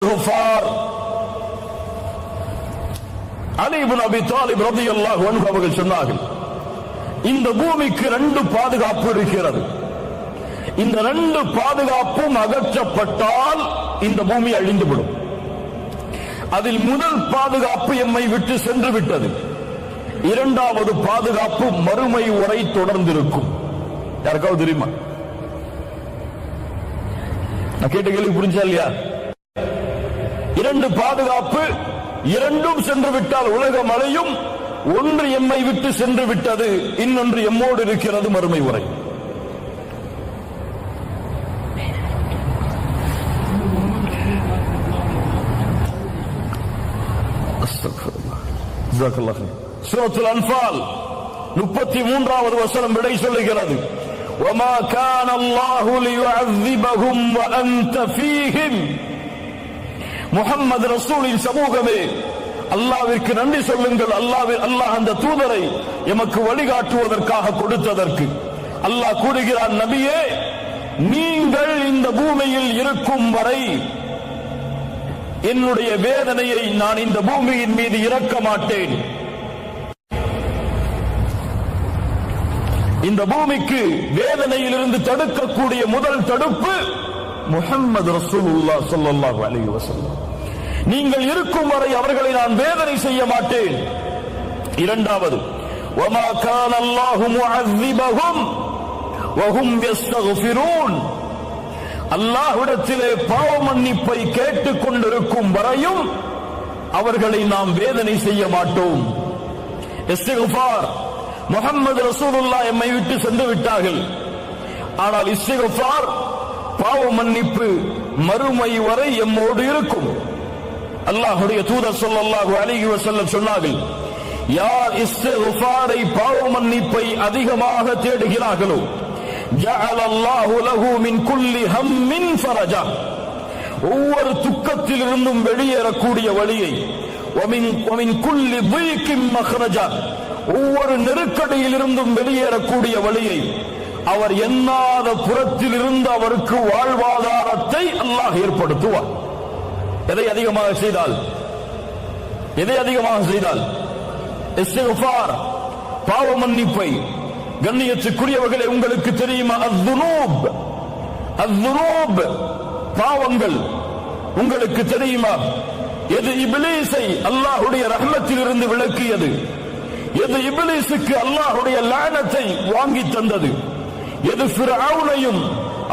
இஸ்திக்ஃபார். அலி இப்னு அபி தாலிப் ரலியல்லாஹு அன்ஹு அவர்கள் சொன்னார்கள், இந்த பூமிக்கு 2 பாதுகாப்பு இருக்கிறது. இந்த 2 பாதுகாப்பும் அகற்றப்பட்டால் இந்த பூமி அழிந்துவிடும். அதில் முதல் பாதுகாப்பு எம்மை விட்டு சென்று விட்டது. 2வது பாதுகாப்பு மறுமை வரை தொடர்ந்திருக்கும். யாருக்காவது தெரியுமா? நான் கேட்ட கேள்வி புரிஞ்சா இல்லையா? 2 பாதுகாப்பு, 2ம் சென்று விட்டால் உலகம் அழியும். ஒன்று எம்மை விட்டு சென்று விட்டது, இன்னொன்று எம்மோடு இருக்கிறது மறுமை வரை. சூரத்துல் அன்ஃபால் 33வது வசனம் விடை சொல்லுகிறது, وَمَا كَانَ اللَّهُ لِيُعَذِّبَهُمْ وَأَنْتَ فِيهِمْ. முஹம்மது ரசூலின் சமூகமே, அல்லாஹ்விற்கு நன்றி சொல்லுங்கள். அல்லாஹ் அந்த தூதரை எமக்கு வழிகாட்டுவதற்காக கொடுத்ததற்கு. அல்லாஹ் கூறுகிறான், நபியே, நீங்கள் இந்த பூமியில் இருக்கும் வரை என்னுடைய வேதனையை நான் இந்த பூமியின் மீது இறக்க மாட்டேன். இந்த பூமிக்கு வேதனையிலிருந்து தடுக்கக்கூடிய முதல் தடுப்பு முஹம்மது ரசூலுல்லாஹ் ஸல்லல்லாஹு அலைஹி வஸல்லம். நீங்கள் இருக்கும் வரை அவர்களை நான் வேதனை செய்ய மாட்டேன். 2வது, وَمَا كَانَ اللَّهُ مُعَذِّبَهُمْ وَهُمْ يَسْتَغْفِرُونَ. அல்லாஹ்விடத்திலே பாவ மன்னிப்பை கேட்டுக் கொண்டிருக்கும் வரையும் அவர்களை நாம் வேதனை செய்ய மாட்டோம். இஸ்திக்ஃபார், முஹம்மது ரசூலுல்லாஹ் எம்மை விட்டு சென்று விட்டார்கள். ஆனால் இஸ்திக்ஃபார், பாவ மன்னிப்பு மறுமை வரை எம்மோடு இருக்கும். அல்லாஹ்வுடைய தூதர் ஸல்லல்லாஹு அலைஹி வஸல்லம் சொன்னார்கள், யார் இஸ்திக்ஃபாரை பாவ மன்னிப்பை அதிகமாக தேடுகிறார்களோ, ஜஅல அல்லாஹு லஹு மின் குல்லி ஹம்மின் ஃபரஜா. ஒவ்வொரு துக்கத்திலிருந்தும் வெளியேறக்கூடிய வழியை, வமின் குல்லி தீகின் மக்ரஜா, ஒவ்வொரு நெருக்கடியிலிருந்தும் வெளியேறக்கூடிய வழியை, அவர் எண்ணாத புறத்தில் இருந்து அவருக்கு வாழ்வாதாரத்தை அல்லாஹ் ஏற்படுத்துவார். எதை அதிகமாக செய்தால் இஸ்திக்ஃபார், பாவ மன்னிப்பை. கண்ணியத்துக்குரியவர்களே, உங்களுக்கு தெரியுமா, அஸ்ஸுனூப் பாவங்கள் உங்களுக்கு தெரியுமா? எது இப்லீஸை அல்லாஹ்வுடைய ரஹ்மத்தில் இருந்து விலக்கியது, எது இப்லீஸுக்கு அல்லாஹ்வுடைய லானத்தை வாங்கி தந்தது, எது ஃபிர்அவுனையும்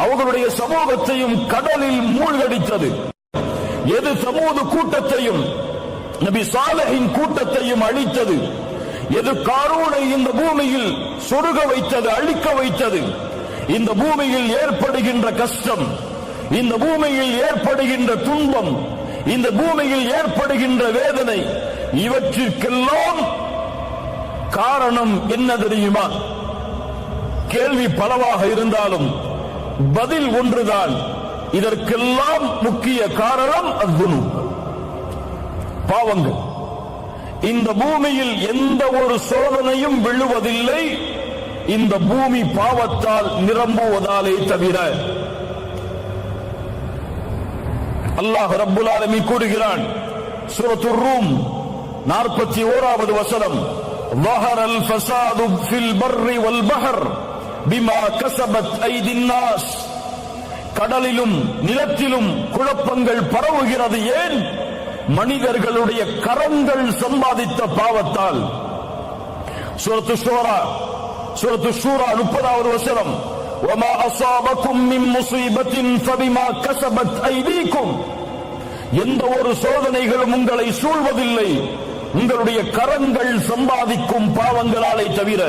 அவர்களுடைய சமூகத்தையும் கடலில் மூழ்கடித்தது, எது சமூது கூட்டத்தையும் நபி சாலிஹின் கூட்டத்தையும் அழித்தது, எது காரூனை இந்த பூமியில் சொருக வைத்தது, அழிக்க வைத்தது, இந்த பூமியில் ஏற்படுகின்ற கஷ்டம், இந்த பூமியில் ஏற்படுகின்ற துன்பம், இந்த பூமியில் ஏற்படுகின்ற வேதனை, இவற்றிற்கெல்லாம் காரணம் என்ன தெரியுமா? கேள்வி பலவாக இருந்தாலும் பதில் ஒன்றுதான். இதற்கெல்லாம் முக்கிய காரணம் அஸ்ஸுனூப், பாவங்கள். இந்த பூமியில் எந்த ஒரு சோதனையும் விழுவதில்லை, இந்த பூமி பாவத்தால் நிரம்புவதாலே தவிர. அல்லாஹ் ரப்புல் ஆலமீன் கூறுகிறான், சூரத்துர் ரூம் 41வது வசனம், ظهر الفساد في البر والبحر بما كسبت ايدي الناس. கடலிலும் நிலத்திலும் குழப்பங்கள் பரவுகிறது. ஏன்? மனிதர்களுடைய கரங்கள் சம்பாதித்த பாவத்தால். சூரத்து ஷூரா 30வது வசனம், وما اصابكم من مصيبه فبما كسبت ايديكم. எந்த ஒரு சோதனைகளும் உங்களை சூழ்வதில்லை, உங்களுடைய கரங்கள் சம்பாதிக்கும் பாவங்களாலே தவிர.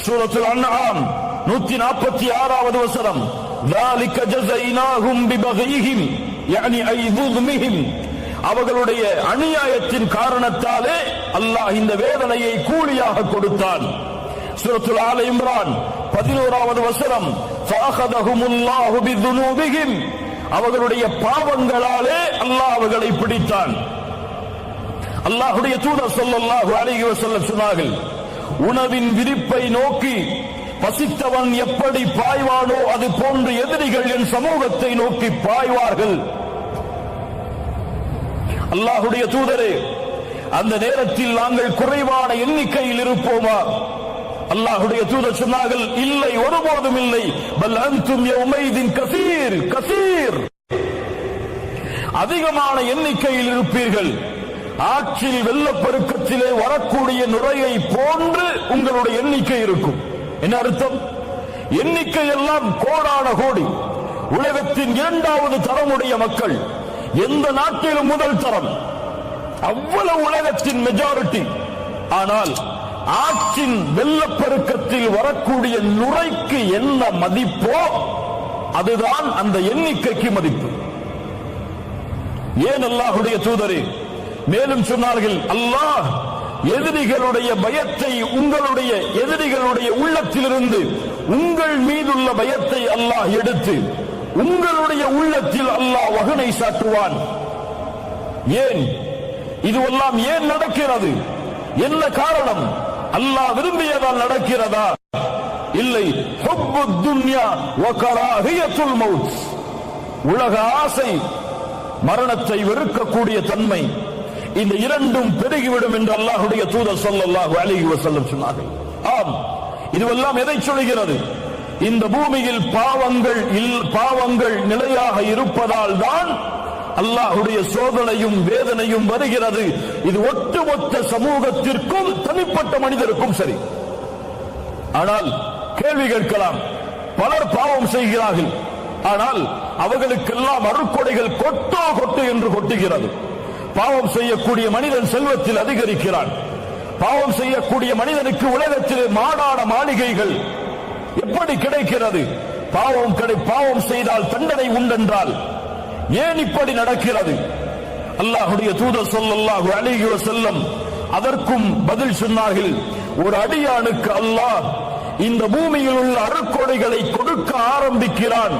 சூரத்துல் அன்ஆம் 146வது வசனம், ذلك جزيناهم ببغيهم يعني اي ظلمهم. அவர்களுடைய அநியாயத்தின் காரணத்தாலே அல்லாஹ் இந்த வேதனையை கூலியாக கொடுத்தான். சூரத்துல் ஆல இம்ரான் 11வது வசனம், فاخذهم الله بذنوبهم. அவர்களுடைய பாவங்களாலே அல்லாஹ் அவர்களை பிடித்தான். அல்லாஹ்வுடைய தூதர் ஸல்லல்லாஹு அலைஹி வஸல்லம் சொன்னார்கள், உணவின் விரிப்பை நோக்கி பசித்தவன் எப்படி பாய்வானோ அது போன்று எதிரிகள் என் சமூகத்தை நோக்கி பாய்வார்கள். அல்லாஹ்வுடைய தூதரே, அந்த நேரத்தில் நாங்கள் குறைவான எண்ணிக்கையில் இருப்போமா? அல்லாஹ்வுடைய தூதர் சொன்னார்கள், இல்லை, ஒருபோதும் இல்லை. பல் அன்தும் யௌமைதின் கஸீர் கஸீர், அதிகமான எண்ணிக்கையில் இருப்பீர்கள். ஆற்றில் வெள்ளப்பெருக்கத்திலே வரக்கூடிய நுரையை போன்று உங்களுடைய எண்ணிக்கை இருக்கும். என்ன அர்த்தம்? எண்ணிக்கை எல்லாம் கோடான கோடி. உலகத்தின் இரண்டாவது தரமுடைய மக்கள், எந்த நாட்டிலும் முதல் தரம், அவ்வளவு உலகத்தின் மெஜாரிட்டி. ஆனால் ஆற்றின் வெள்ளப்பெருக்கத்தில் வரக்கூடிய நுரைக்கு என்ன மதிப்போ அதுதான் அந்த எண்ணிக்கைக்கு மதிப்பு. ஏன் அல்லாஹ்வுடைய தூதரே? மேலும் சொன்னார்கள், அல்லாஹ் எதிரிகளுடைய பயத்தை, உங்களுடைய எதிரிகளுடைய உள்ளத்திலிருந்து உங்கள் மீதுள்ள பயத்தை அல்லாஹ் எடுத்து உங்களுடைய உள்ளத்தில் அல்லாஹ் வகனை சாட்டுவான். ஏன் இதுவெல்லாம் ஏன் நடக்கிறது? என்ன காரணம்? அல்லாஹ் விரும்பியதால் நடக்கிறதா? இல்லை. ஹுப்புத் துன்யா வ கராஹியத்துல் மௌத், உலக ஆசை, மரணத்தை வெறுக்கக்கூடிய தன்மை, இந்த இரண்டும் பெருகிவிடும் என்று அல்லாஹ்வுடைய தூதர் ஸல்லல்லாஹு அலைஹி வஸல்லம் சொன்னார்கள். ஆம், இதுவெல்லாம் எதை சொல்கிறது? இந்த பூமியில் பாவங்கள் நிலையாக இருப்பதால் தான் அல்லாஹ்வுடைய சோதனையும் வேதனையும் வருகிறது. இது ஒட்டுமொத்த சமூகத்திற்கும் தனிப்பட்ட மனிதருக்கும் சரி. ஆனால் கேள்வி கேட்கலாம், பலர் பாவம் செய்கிறார்கள், ஆனால் அவர்களுக்கெல்லாம் அருட்கொடைகள் கொட்டு என்று கொட்டுகிறது. பாவம் செய்யக்கூடிய மனிதன் செல்வத்தில் அதிகரிக்கிறான். பாவம் செய்யக்கூடிய மனிதனுக்கு உலகத்திலே மாடான மாளிகைகள் எப்படி கிடைக்கிறது? பாவம் செய்தால் தண்டனை உண்டென்றால் ஏன் இப்படி நடக்கிறது? அல்லாஹ்வுடைய தூதர் ஸல்லல்லாஹு அலைஹி வஸல்லம் அதற்கும் பதில் சொன்னார்கள். ஒரு அடியானுக்கு அல்லாஹ் இந்த பூமியில் உள்ள அருட்கொடைகளை கொடுக்க ஆரம்பிக்கிறான்,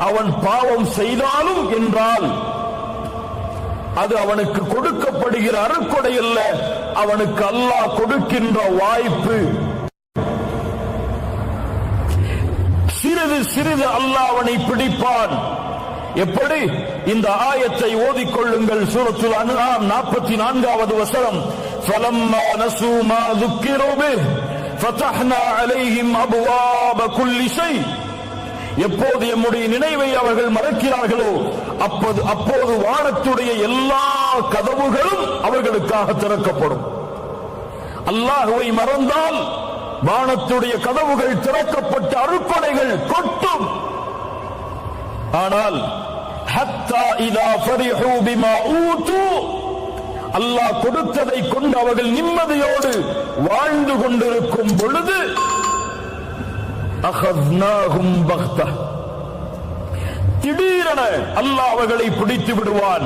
அவன் பாவம் செய்தாலும் என்றால் அது அவனுக்கு கொடுக்கப்படுகிற அருட்கொடை அல்ல, அவனுக்கு அல்லாஹ் கொடுக்கின்ற வாய்ப்பு. சிறிது சிறிது அல்லாஹ் அவனை பிடிப்பான். எப்படி? இந்த ஆயத்தை ஓதிக்கொள்ளுங்கள். சூரத்துல் அன்ஆம் 44வது வசனம். ஃபலம்மா நஸூ மா ذُكِّرُوا بِهِ فَتَحْنَا عَلَيْهِمْ أَبْوَابَ كُلِّ شَيْءٍ. எப்போது நம்முடைய நினைவை அவர்கள் மறக்கிறார்களோ அப்போது வானத்துடைய எல்லா கதவுகளும் அவர்களுக்காக திறக்கப்படும். அல்லாஹ்வை மறந்தால் வானத்துடைய கதவுகள் திறக்கப்பட்ட அருட்கொடைகள் கொட்டும். ஆனால் ஹத்தா இதா ஃபரிஹூ பிமா ஊது, அல்லாஹ் கொடுத்ததை கொண்டு அவர்கள் நிம்மதியோடு வாழ்ந்து கொண்டிருக்கும் பொழுது அஹத்னாஹும் பக்தா, திடீரென அல்லாஹ் அவர்களை பிடித்து விடுவான்.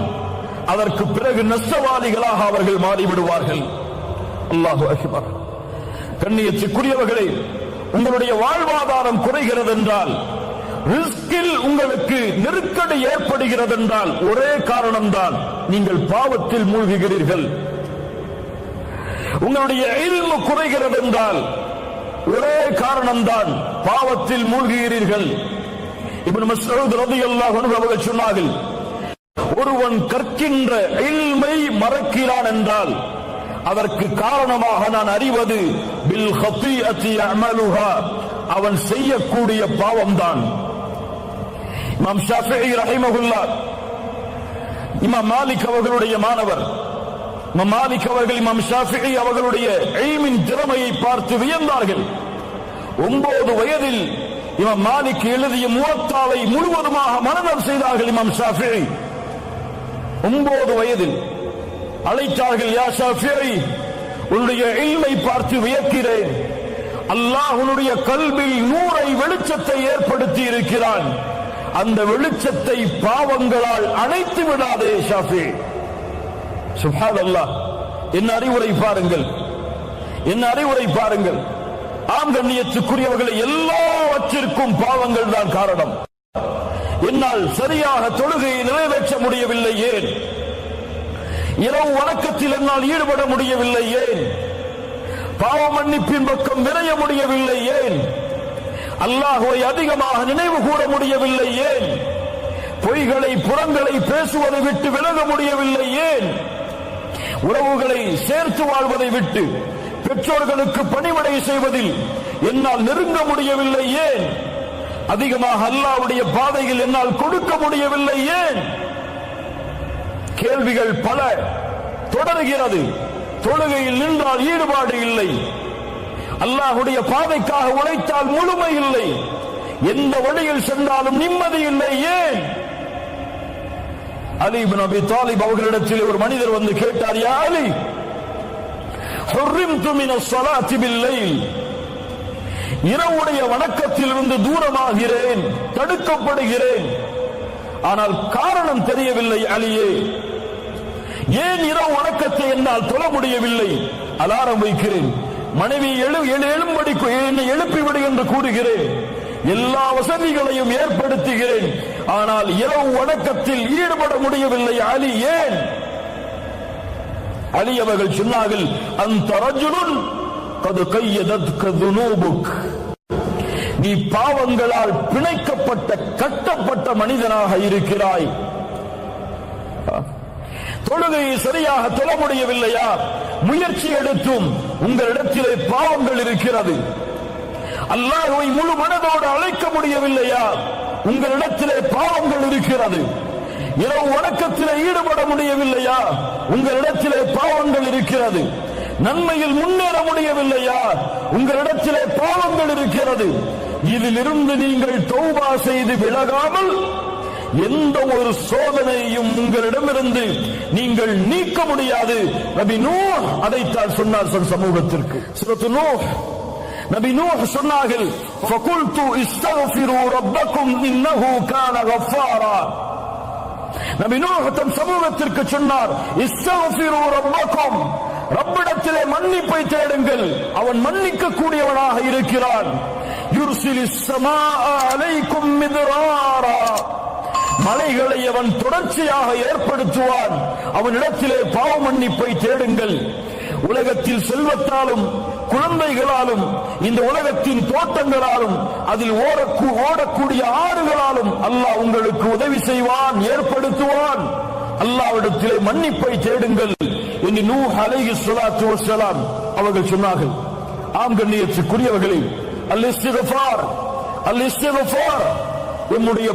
அதற்கு பிறகு நஷ்டவாதிகளாக அவர்கள் மாறிவிடுவார்கள். அல்லாஹு அக்பர். கண்ணியத்துக்குரியவர்களே, உங்களுடைய வாழ்வாதாரம் குறைகிறது என்றால், ரிஸ்கில் உங்களுக்கு நெருக்கடி ஏற்படுகிறது என்றால் ஒரே காரணம்தான், நீங்கள் பாவத்தில் மூழ்குகிறீர்கள். உங்களுடைய இல்மு குறைகிறது என்றால் ஒரே காரணம்தான், பாவத்தில் மூழ்குகிறீர்கள். இப்னு மஸ்ஊத் ரலியல்லாஹு அன்ஹு அவர்கள் சொன்னார்கள், ஒருவன் கற்கின்ற இல்மை மறக்கிறான் என்றால் அதற்கு காரணமாக நான் அறிவது பில் ஹதீஅத்தி யஅமலுஹா, அவன் செய்யக்கூடிய பாவம்தான். இமாம் ஷாஃபிஈ ரஹிமஹுல்லாஹ், இமாம் மாலிக் அவர்களுடைய மாணவர். இமாம் மாலிக் அவர்கள் இமாம் ஷாஃபிஈ அவர்களுடைய இல்மின் திறமையை பார்த்து வியந்தார்கள். 9 வயதில் இமாம் மாலிக் எழுதிய முவத்தாவை முழுவதுமாக மனனம் செய்தார்கள். இமாம் ஷாஃபிஈ 9 வயதில் அழைத்தார்கள், யா ஷாஃபிஈ, உன்னுடைய இல்மை பார்த்து வியக்கிறேன். அல்லாஹ் உன்னுடைய கல்பில் நூரை வெளிச்சத்தை ஏற்படுத்தி இருக்கிறான். அந்த வெளிச்சத்தை பாவங்களால் அணைத்து விடாதே ஷாஃபிஈ. சுப்ஹானல்லாஹ். என்ன அறிவுரை பாருங்கள், என்ன அறிவுரை பாருங்கள். ஆம் கண்ணியத்துக்குரியவர்களை, எல்லாவற்றிற்கும் பாவங்கள் தான் காரணம். என்னால் சரியாக தொழுகையை நிறைவேற்ற முடியவில்லை, ஏன்? இரவு வணக்கத்தில் என்னால் ஈடுபட முடியவில்லை, ஏன்? பாவ மன்னிப்பின் பக்கம் விரைய முடியவில்லை, ஏன்? அல்லாஹ்வை அதிகமாக நினைவு கூற முடியவில்லை, ஏன்? பொய்களை புறங்களை பேசுவதை விட்டு விலக முடியவில்லை, ஏன்? உறவுகளை சேர்த்து வாழ்வதை விட்டு பெற்றோர்களுக்கு பணிவிடை செய்வதில் என்னால் நெருங்க முடியவில்லை ஏன்? அதிகமாக அல்லாஹ்வுடைய பாதையில் என்னால் கொடுக்க முடியவில்லை ஏன்? கேள்விகள் பல தொடர்கிறது. தொழுகையில் நின்றால் ஈடுபாடு இல்லை, அல்லாஹ்வுடைய பாதைக்காக உழைத்தால் முழுமை இல்லை, எந்த வழியில் சென்றாலும் நிம்மதி இல்லை ஏன்? அலி இப்னு அபி தாலிப் அவர்களிடத்தில் ஒரு மனிதர் வந்து கேட்டார், யா அலி, ஹுர்ரிம்து மினஸ் ஸலாத்தி பில்-லைல், இரவுடைய வணக்கத்திலிருந்து தூரமாகிறேன், தடுக்கப்படுகிறேன், ஆனால் காரணம் தெரியவில்லை அலியே. ஏன் இரவு வணக்கத்தை என்னால் தொழ முடியவில்லை? அலாரம் வைக்கிறேன், மனைவி எழும்படி என்னை எழுப்பிவிடு என்று கூறுகிறேன், எல்லா வசதிகளையும் ஏற்படுத்துகிறேன், ஆனால் இரவு வணக்கத்தில் ஈடுபட முடியவில்லை அலி ஏன்? அலி அவர்கள் சொன்னார்கள், அந்த ரஜுலுன் கது கையதத்க துனூபுக், நீ பாவங்களால் பிணைக்கப்பட்ட கட்டப்பட்ட மனிதனாக இருக்கிறாய். தொழுகையை சரியாக தொழ முடியவில்லையா? முயற்சி எடுத்தும் உங்களிடத்திலே பாவங்கள் இருக்கிறது. அல்லாஹ்வை முழு மனதோடு அழைக்க முடியவில்லையா? உங்களிடத்திலே பாவங்கள் இருக்கிறது. இரவு வணக்கத்திலே ஈடுபட முடியவில்லையா? உங்களிடத்திலே பாவங்கள் இருக்கிறது. நன்மையில் முன்னேற முடியவில்லையா? உங்களிடத்திலே பாவங்கள் இருக்கிறது. இதிலிருந்து நீங்கள் தௌபா செய்து விலகாமல் எந்த ஒரு சோதனையும் உங்களிடமிருந்து நீங்கள் நீக்க முடியாது. நபி நூஹ் அதைத்தான் சொன்னார் சமூகத்திற்கு. சூரத்து நூஹ், நபி நூஹ் சொன்னார்கள், ஃபகுல்து இஸ்தக்ஃபிரு ரப்பக்கும் இன்னஹு கான கஃபாரா. நபி நூஹ் தம் சமூகத்திற்கு சொன்னார், இஸ்தக்ஃபிரு ரப்பக்கும், ரப்பிடத்திலே மன்னிப்பை தேடுங்கள், அவன் மன்னிக்க கூடியவனாக இருக்கிறான். யுர்சிலிஸ் ஸமாஅ அலைக்கும் மித்ராரா, மலைகளை அவன் தொடர்ச்சியாக ஏற்படுத்துவான். அவனிடத்திலே பாவ மன்னிப்பை தேடுங்கள். உலகத்தில் செல்வத்தாலும் குழந்தைகளாலும் இந்த உலகத்தின் தோட்டங்களாலும் அதில் ஓடக்கூடிய ஆறுகளாலும் அல்லாஹ் உங்களுக்கு உதவி செய்வான், ஏற்படுத்துவான். அல்லாஹ்விடத்திலே மன்னிப்பை தேடுங்கள் என்று நூஹ் அலைஹிஸ்ஸலாத்து வஸ்ஸலாம் அவர்கள் சொன்னார்கள். ஆம் கண்ணியத்துக்குரியவர்களே, அல்-இஸ்திக்ஃபார், அல்-இஸ்திக்ஃபார், நம்முடைய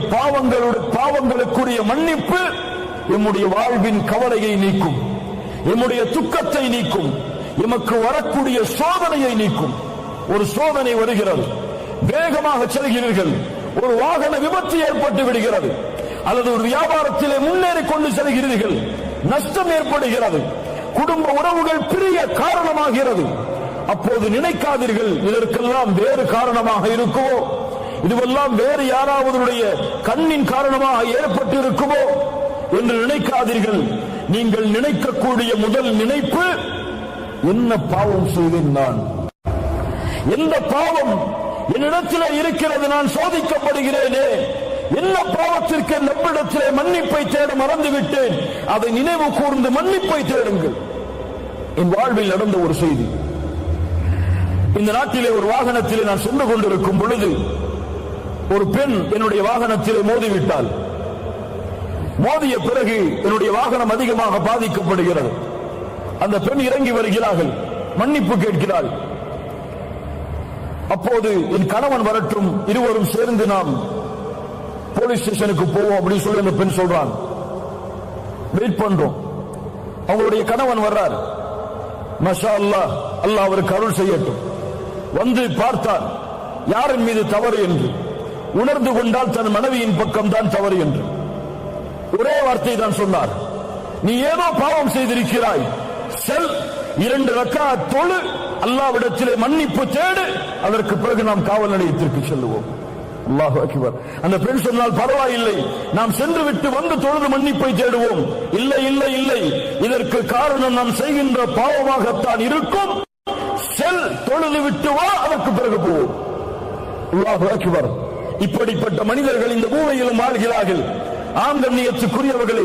பாவங்களுக்குரிய மன்னிப்பு நம்முடைய வாழ்வின் கவலையை நீக்கும், நம்முடைய துக்கத்தை நீக்கும், எமக்கு வரக்கூடிய சோதனையை நீக்கும். ஒரு சோதனை வருகிறது, வேகமாக செல்கிறீர்கள், ஒரு வாகன விபத்து ஏற்பட்டு விடுகிறது, அல்லது ஒரு வியாபாரத்திலே முன்னேறி கொண்டு செல்கிறீர்கள், நஷ்டம் ஏற்படுகிறது, குடும்ப உறவுகள் பிரிய காரணமாகிறது. அப்போது நினைக்காதீர்கள் இதற்கெல்லாம் வேறு காரணமாக இருக்குமோ, இதுவெல்லாம் வேறு யாராவதுடைய கண்ணின் காரணமாக ஏற்பட்டு இருக்குமோ என்று நினைக்காதீர்கள். நீங்கள் நினைக்கக்கூடிய முதல் நினைப்பு, என்ன பாவம் செய்தேன் நான், எந்த பாவம் என்னிடத்திலே இருக்கிறது, நான் சோதிக்கப்படுகிறேனே, என்ன பாவத்திற்கு நம்மிடத்திலே மன்னிப்பை தேட மறந்துவிட்டேன், அதை நினைவு கூர்ந்து மன்னிப்பை தேடுங்கள். என் வாழ்வில் நடந்த ஒரு செய்தி. இந்த நாட்டிலே ஒரு வாகனத்திலே நான் சென்று கொண்டிருக்கும் பொழுது ஒரு பெண் என்னுடைய வாகனத்திலே மோதிவிட்டாள். மோதிய பிறகு என்னுடைய வாகனம் அதிகமாக பாதிக்கப்படுகிறது. அந்த பெண் இறங்கி வருகிறார்கள், மன்னிப்பு கேட்கிறாள். அப்போது என் கணவன் வரட்டும், இருவரும் சேர்ந்து நாம் போலீஸ் ஸ்டேஷனுக்கு போவோம் அப்படின்னு சொல்லி அந்த பெண் சொல்றான். வெயிட் பண்றோம். அவங்களுடைய கணவன் வர்றார். மாஷா அல்லாஹ், அல்லாஹ் அவருக்கு அருள் செய்யட்டும். வந்து பார்த்தார் யாரின் மீது தவறு என்று. உணர்ந்து கொண்டால் தன் மனைவியின் பக்கம் தான் தவறு என்று ஒரே வார்த்தை தான் சொன்னார். நீ ஏதோ பாவம் செய்திருக்கிறாய், செல் 2 ரக்காத் தொழு, அல்லாஹ்விடத்திலே மன்னிப்பு தேடு, அதற்கு பிறகு நாம் காவல் நிலையத்திற்கு செல்லுவோம். அல்லாஹு அக்பர். அந்த பெண் சொன்னால் பரவாயில்லை, நாம் சென்று விட்டு வந்து தொழுது மன்னிப்பை தேடுவோம். இல்லை இல்லை இல்லை, இதற்கு காரணம் நாம் செய்கின்ற பாவமாகத்தான் இருக்கும். செல், தொழுது விட்டு வா, அதற்கு பிறகு போவோம். அல்லாஹு அக்பர். இப்படிப்பட்ட மனிதர்கள் இந்த பூமியிலும் வாழ்கிறார்கள். ஆம் கண்ணியத்துக்குரியவர்களே,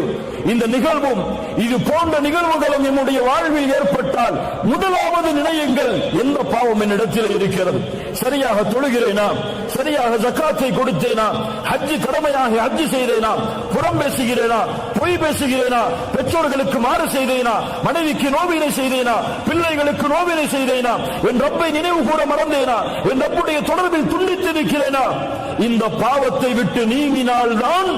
இந்த நிகழ்வும் இது போன்ற நிகழ்வுகளும் நம்முடைய வாழ்வில் ஏற்பட்டால் முதலாவது நினையுங்கள், எந்த பாவம் என்னிடத்தில் இருக்கிறது. சரியாக தொழுகிறேனா, சரியாக ஜக்காத்தை கொடுத்தேனா, ஹஜ்ஜி கடமையாக ஹஜ்ஜி செய்தேனா, புறம் பேசுகிறேனா, பொய் பேசுகிறேனா, பெற்றோர்களுக்கு மாறு செய்தேனா, மனைவிக்கு நோவினை செய்தேனா, பிள்ளைகளுக்கு நோவினை செய்தேனா, என் ரப்பை நினைவு கூட மறந்தேனா, என் ரப்புடைய தொடர்பில் துண்டித்து இருக்கிறேனா, இந்த பாவத்தை விட்டு நீங்கினால்தான்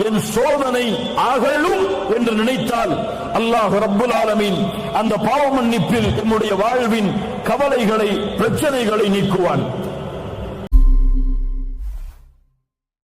என் சோதனை அகலும் என்று நினைத்தால் அல்லாஹ் ரப்புல் ஆலமீன் அந்த பாவ மன்னிப்பில் நம்முடைய வாழ்வின் கவலைகளை, பிரச்சனைகளை நீக்குவான்.